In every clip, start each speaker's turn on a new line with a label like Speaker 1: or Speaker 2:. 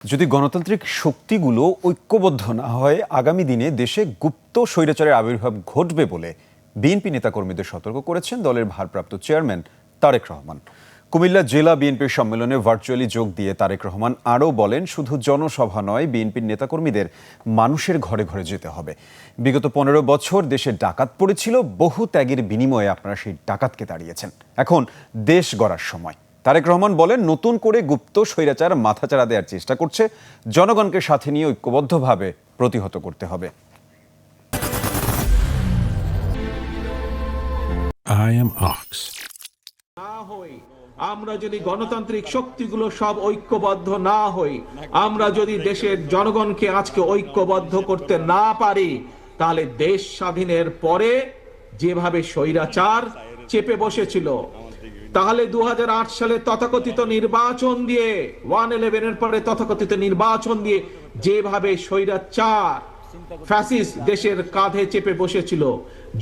Speaker 1: যদি গণতান্ত্রিক শক্তিগুলো ঐক্যবদ্ধ না হয় আগামী দিনে দেশে গুপ্ত স্বৈরাচারের আবির্ভাব ঘটবে বলে বিএনপি নেতাকর্মীদের সতর্ক করেছেন দলের ভারপ্রাপ্ত চেয়ারম্যান তারেক রহমান। কুমিল্লা জেলা বিএনপির সম্মেলনে ভার্চুয়ালি যোগ দিয়ে তারেক রহমান আরও বলেন, শুধু জনসভা নয়, বিএনপির নেতাকর্মীদের মানুষের ঘরে ঘরে যেতে হবে। বিগত 15 বছর দেশে ডাকাত পড়েছিল, বহু ত্যাগের বিনিময়ে আপনারা সেই ডাকাতকে তাড়িয়েছেন। এখন দেশ গড়ার সময়। তারেক রহমান বলেন, নতুন করে গুপ্ত স্বৈরাচার মাথাচাড়া দেওয়ার চেষ্টা করছে, জনগণকে সাথে নিয়ে ঐক্যবদ্ধভাবে প্রতিহত করতে হবে।
Speaker 2: I am Ox.
Speaker 3: আমরা যদি গণতান্ত্রিক শক্তিগুলো সব ঐক্যবদ্ধ না হই, আমরা যদি দেশের জনগণকে আজকে ঐক্যবদ্ধ করতে না পারি, তাহলে দেশ স্বাধীনের পরে যেভাবে স্বৈরাচার চেপে বসেছিল, তাহলে 2008 সালে তথাকথিত নির্বাচন দিয়ে 111 এর পরে তথাকথিত নির্বাচন দিয়ে যেভাবে স্বৈরাচার ফ্যাসিস্ট দেশের কাঁধে চেপে বসেছিল,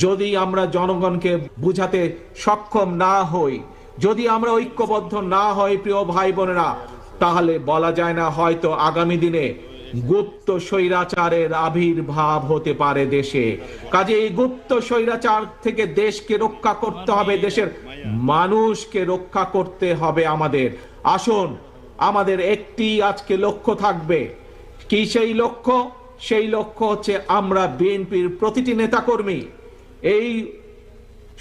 Speaker 3: যদি আমরা জনগণকে বুঝাতে সক্ষম না হই, যদি আমরা ঐক্যবদ্ধ না হই, প্রিয় ভাই বোনেরা, তাহলে বলা যায় না, হয়তো আগামী দিনে গুপ্ত স্বৈরাচারের আবির্ভাব হতে পারে দেশে। কাজে এই গুপ্ত স্বৈরাচার থেকে দেশকে রক্ষা করতে হবে, দেশের মানুষকে রক্ষা করতে হবে আমাদের। আসুন, আমাদের একটি আজকে লক্ষ্য থাকবে। কি সেই লক্ষ্য? সেই লক্ষ্য হচ্ছে আমরা বিএনপির প্রতিটি নেতাকর্মী এই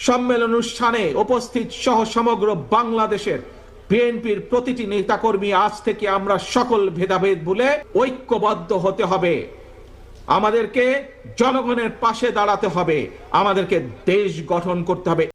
Speaker 3: সম্মেলন অনুষ্ঠানে উপস্থিত সহ সমগ্র বাংলাদেশের বিএনপির প্রতিটি নেতাকর্মী আজ থেকে আমরা সকল ভেদাভেদ ভুলে ঐক্যবদ্ধ হতে হবে। আমাদেরকে জনগণের পাশে দাঁড়াতে হবে, আমাদেরকে দেশ গঠন করতে হবে।